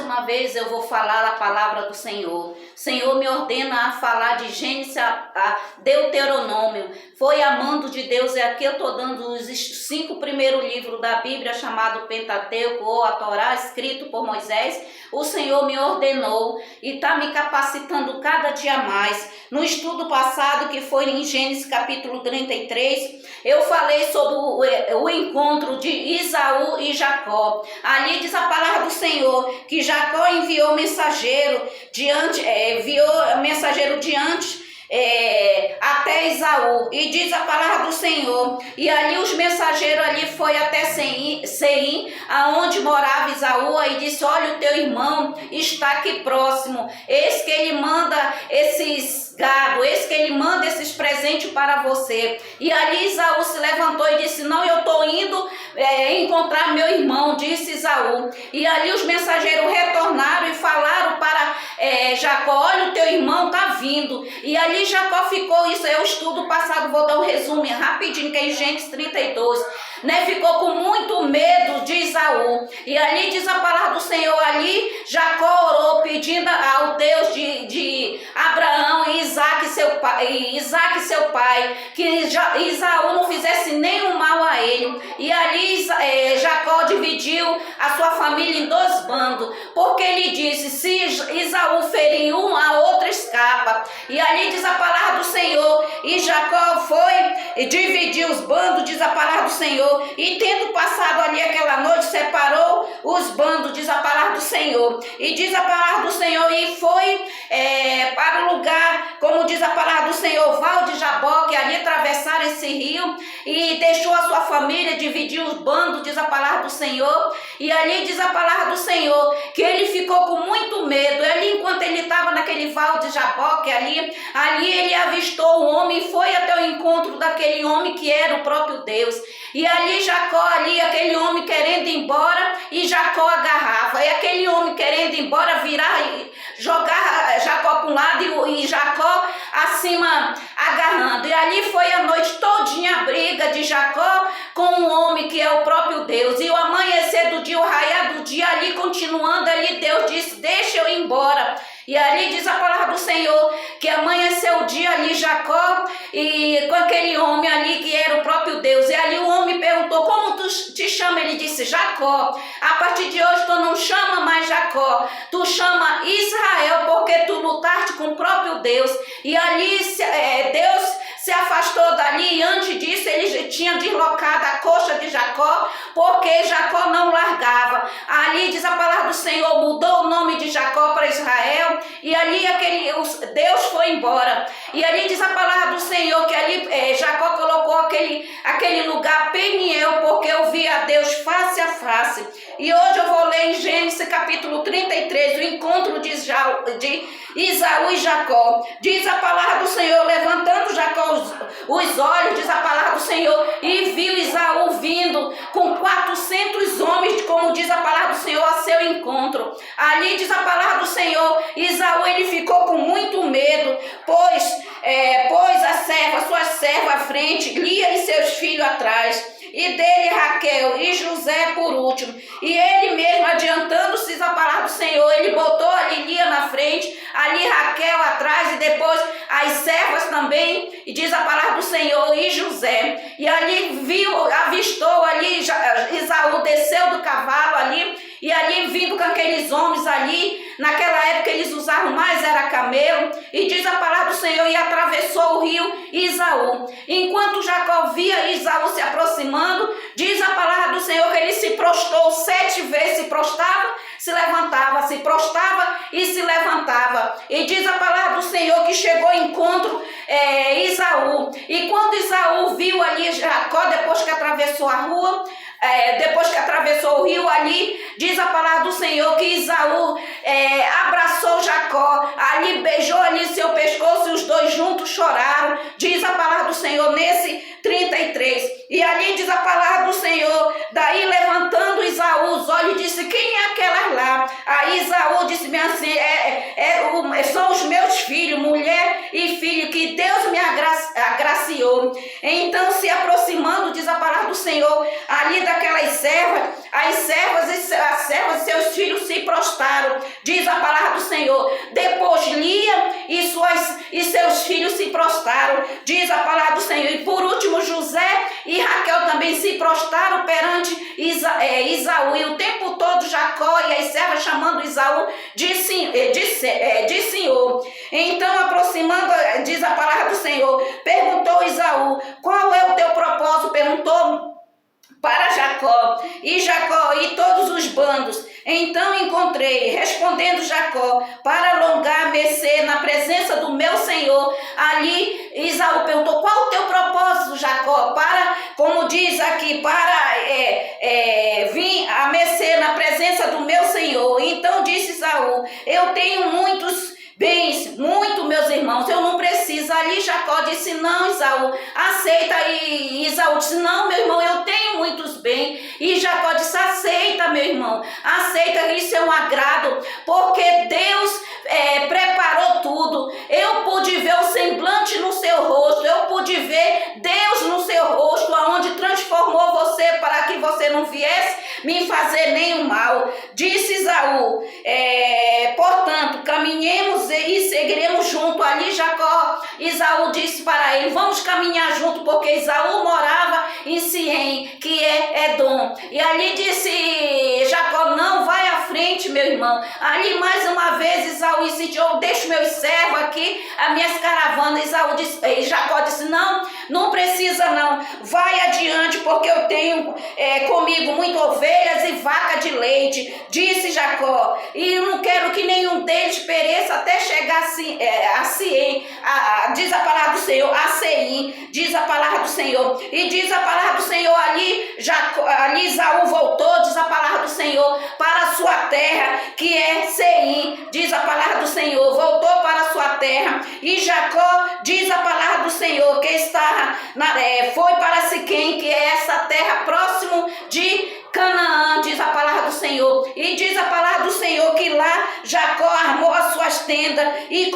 uma vez eu vou falar a palavra do Senhor. O Senhor me ordena a falar de Gênesis a Deuteronômio. Foi a mando de Deus, aqui eu estou dando os 5 primeiros livros da Bíblia, chamado Pentateuco ou a Torá, escrito por Moisés. O Senhor me ordenou e está me capacitando cada dia mais. No estudo passado, que foi em Gênesis capítulo 33, eu falei sobre o encontro de Isaú e Jacó. Ali diz a palavra do Senhor que Jacó enviou mensageiro diante até Esaú, e diz a palavra do Senhor, e ali os mensageiros ali foi até Seim, aonde morava Esaú, e disse: olha, o teu irmão está aqui próximo, eis que ele manda esses gado, eis que ele manda esses presentes para você. E ali Esaú se levantou e disse: não, eu estou indo encontrar meu irmão, disse Esaú. E ali os mensageiros retornaram e falaram para Jacó: olha, o teu irmão está vindo. E ali Jacó ficou, isso é o estudo passado, vou dar um resumo rapidinho, que é em Gênesis 32, ficou com muito medo de Esaú. E ali diz a palavra do Senhor, ali Jacó orou pedindo ao Deus de Abraão e Isaac seu pai, que Esaú não fizesse nenhum mal a ele. E ali Jacó dividiu a sua família em 2 bandos, porque ele disse: se Esaú ferir um, a outra escapa. E ali diz a palavra do Senhor, e Jacó foi e dividiu os bandos, diz a palavra do Senhor, e tendo passado ali aquela noite, separou os bandos, diz a palavra do Senhor. E diz a palavra do Senhor, e foi para o lugar, como diz a palavra do Senhor, Val de Jaboque, ali atravessar esse rio, e deixou a sua família, dividiu os bandos, diz a palavra do Senhor. E ali diz a palavra do Senhor que ele ficou com muito medo. Ali, enquanto ele estava naquele Val de Jaboque, ali ele avistou um homem e foi até o encontro daquele homem que era o próprio Deus. E ali Jacó, aquele homem querendo ir embora, e Jacó agarrava. E aquele homem querendo ir embora, virar e jogar Jacó para um lado e Jacó acima agarrando. E ali foi a noite todinha a briga de Jacó com um homem que é o próprio Deus. E o amanhecer do dia, o raiar do dia, ali continuando, ali Deus disse: deixa eu ir embora. E ali diz a palavra do Senhor que amanheceu o dia ali Jacó e com aquele homem ali que era o próprio Deus. E ali o homem perguntou: como tu te chama? Ele disse: Jacó. A partir de hoje tu não chama mais Jacó, tu chama Israel, porque tu lutaste com o próprio Deus. E ali Deus se afastou dali, e antes disso ele tinha deslocado a coxa de Jacó, porque Jacó não largava. Ali diz a palavra do Senhor, mudou o nome de Jacó para Israel, e ali Deus foi embora. E ali diz a palavra do Senhor que ali Jacó colocou aquele lugar Peniel, porque eu vi a Deus face a face. E hoje eu vou ler em Gênesis capítulo 33, o encontro de Isaú e Jacó. Diz a palavra do Senhor, levantando Jacó os olhos, diz a palavra do Senhor, e viu Isaú vindo com 400 homens, como diz a palavra do Senhor, a seu encontro. Ali diz a palavra do Senhor, Isaú ele ficou com muito medo, pois sua serva à frente, Lia e seus filhos atrás, e dele Raquel e José por último. E ele mesmo, adiantando-se a palavra do Senhor, ele botou ali Lia na frente, ali Raquel atrás, e depois as servas também, e diz a palavra do Senhor, e José. E ali avistou ali, Isaú desceu do cavalo ali, e ali vindo com aqueles homens ali, naquela época eles usavam mais, era camelo, e diz a palavra do Senhor, e atravessou o rio Isaú. Enquanto Jacó via Isaú se aproximando, diz a palavra do Senhor que ele se prostrou 7 vezes, se prostrava, se levantava, se prostrava e se levantava. E diz a palavra do Senhor que chegou ao encontro Isaú. E quando Isaú viu ali Jacó, depois que atravessou a rua, depois que atravessou o rio ali, diz a palavra do Senhor que Isaú abraçou Jacó, ali beijou ali seu pescoço, e os dois juntos choraram, diz a palavra do Senhor nesse 33. E ali diz a palavra do Senhor, daí levantando Isaú os olhos, disse: quem é aquelas lá? Aí Isaú disse bem assim: são os meus filhos, mulher e filho, que Deus me agraciou. Então, se aproximando, diz a palavra do Senhor, ali daquelas servas, as servas e seus filhos se prostraram. diz a palavra do Senhor. Depois Lia e seus filhos se prostraram, diz a palavra do Senhor. E por último José e Raquel também se prostraram perante Isaú. E o tempo todo Jacó e as servas chamando Isaú de Senhor. Então aproximando, diz a palavra do Senhor, perguntou Isaú: qual é o teu propósito? Perguntou para Jacó e todos os bandos. Então encontrei, respondendo Jacó, para alongar mercê na presença do meu Senhor. Ali Isaú perguntou: qual o teu propósito, Jacó? Para, como diz aqui, para vir a mercê na presença do meu Senhor. Então disse Isaú: eu tenho muitos bens, muito, meus irmãos, eu não preciso. Ali Jacó disse: não, Isaú, aceita. E Isaú disse: não, meu irmão, eu tenho muitos bens. E Jacó disse: aceita, meu irmão, aceita, isso é um agrado, porque Deus preparou tudo. Eu pude ver o semblante no seu rosto, eu pude ver Deus no seu rosto, aonde transformou você para que você não viesse me fazer nenhum mal. Disse Isaú: portanto, caminhemos e seguiremos junto. Ali Isaú disse para ele: vamos caminhar junto, porque Isaú morava em Siém, que é Edom. E ali disse Jacó: não, vai à frente, meu irmão. Ali mais uma vez Isaú insistiu: eu deixo meus servos aqui, as minhas caravanas. Jacó disse: não precisa não, vai adiante, porque eu tenho comigo muitas ovelhas e vaca de leite. Disse Jacó: e eu não quero que nenhum deles pereça até chegar a Siém, diz a palavra do Senhor, a Seim, diz a palavra do Senhor. E diz a palavra do Senhor, ali Isaú voltou, diz a palavra do Senhor, para a sua terra, que é Seim, diz a palavra do Senhor, voltou para a sua terra. E Jacó, diz a palavra do Senhor, que foi para Siquém, que é essa terra próximo de Canaã, diz a palavra do Senhor. E diz a palavra do Senhor que lá Jacó armou as suas tendas e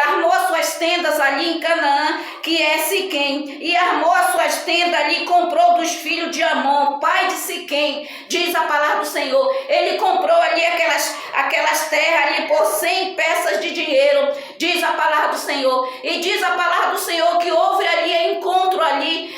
armou as suas tendas ali em Canaã, que é Siquém, e armou as suas tendas ali e comprou dos filhos de Amon, pai de Siquém, diz a palavra do Senhor. Ele comprou ali aquelas terras ali por 100 peças de dinheiro, diz a palavra do Senhor. E diz a palavra do Senhor que houve ali encontro ali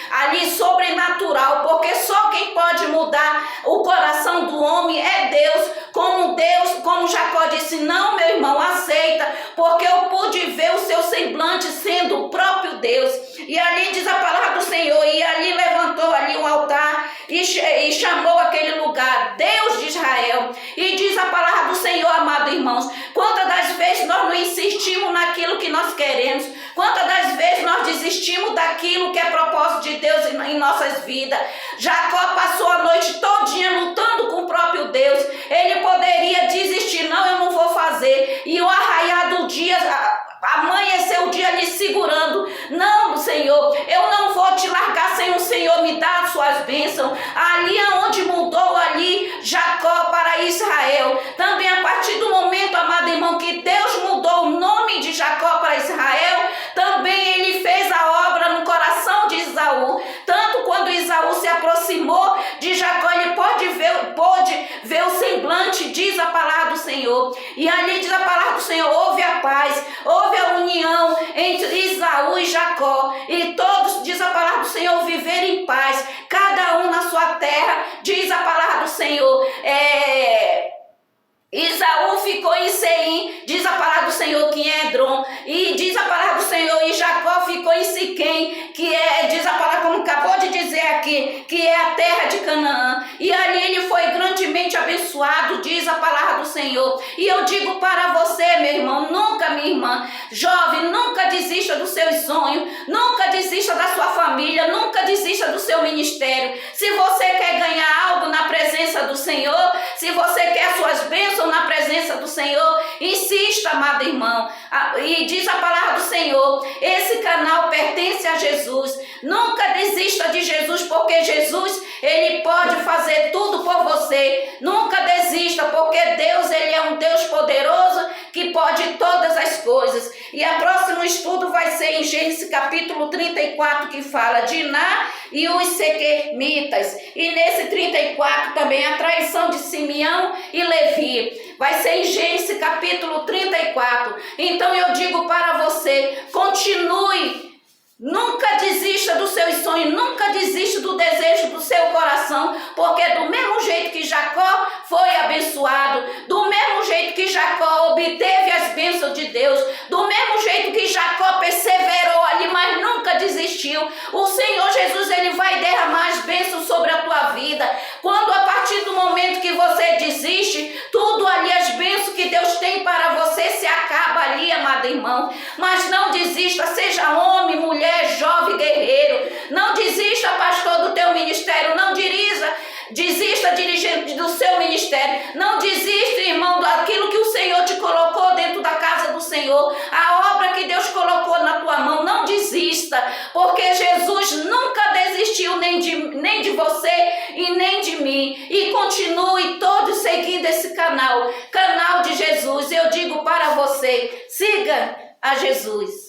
sobrenatural, porque só quem pode mudar o coração do homem é Deus, como Jacó disse: não, meu irmão, aceita, porque eu pude ver o seu semblante sendo o próprio Deus. E ali diz a palavra do Senhor, e ali levantou ali um altar e chamou aquele lugar Deus de Israel. E diz a palavra do Senhor, amados irmãos, quantas das vezes nós não insistimos naquilo que nós queremos, quantas das vezes nós desistimos daquilo que é propósito de Deus em nossas vidas. Jacó passou a noite todinha lutando com o próprio Deus. Ele poderia desistir: não, eu não vou fazer. E o arraiar do dia, amanheceu o dia ali segurando: não, Senhor, eu não vou te largar sem o Senhor me dar as suas bênçãos. Ali aonde mudou ali Jacó para Israel, também a partir do momento, amado irmão, que Deus mudou o nome de Jacó para Israel, também ele fez a obra no coração de Isaú. Tanto quando Isaú se aproximou de Jacó, ele pôde ver o semblante, diz a palavra do Senhor. E ali diz a palavra do Senhor: houve a paz, houve a união entre Isaú e Jacó, e todos, diz a palavra do Senhor, viveram em paz, cada um na sua terra, diz a palavra do Senhor. Isaú ficou em Seim, diz a palavra do Senhor, que é Edom. E diz a palavra do Senhor, e Jacó ficou em Siquém, que diz a palavra, como acabou de dizer aqui, que é a terra de Canaã. E ali ele foi grandemente abençoado, diz a palavra do Senhor. E eu digo para você, meu irmão, nunca, minha irmã, jovem, nunca desista dos seus sonhos, nunca desista da sua família, nunca desista do seu ministério. Se você quer ganhar algo na presença do Senhor, se você quer suas bênçãos na presença do Senhor, insista, amado irmão. E diz a palavra do Senhor, esse canal pertence a Jesus. Nunca desista de Jesus, porque Jesus, ele pode fazer tudo por você. Nunca desista, porque Deus, ele é um Deus poderoso, que pode todas as coisas. E o próximo estudo vai ser em Gênesis capítulo 34, que fala de Iná e os Sequemitas. E nesse 34 também a traição de Simeão e Levi. Vai ser em Gênesis capítulo 34. Então eu digo para você, continue. Nunca desista dos seus sonhos, nunca desista do desejo do seu coração, porque do mesmo jeito que Jacó foi abençoado, do mesmo jeito que Jacó obteve as bênçãos de Deus, do mesmo jeito que Jacó perseverou ali, mas nunca desistiu, o Senhor Jesus, ele vai derramar as bênçãos sobre a tua vida. Quando a partir do momento que você desiste, tudo ali, as bênçãos que Deus tem para você se acaba ali, amado irmão. Mas não desista, seja homem, mulher, jovem, guerreiro. Não desista, pastor, do teu ministério. Não desista, dirigente do seu ministério. Não desista, irmão, daquilo que o Senhor te colocou dentro da casa do Senhor. A obra que Deus colocou na tua mão. Não desista, porque Jesus nunca desistiu nem de você e nem de mim. E continue todos seguindo esse canal de Jesus. Eu digo para você, siga a Jesus.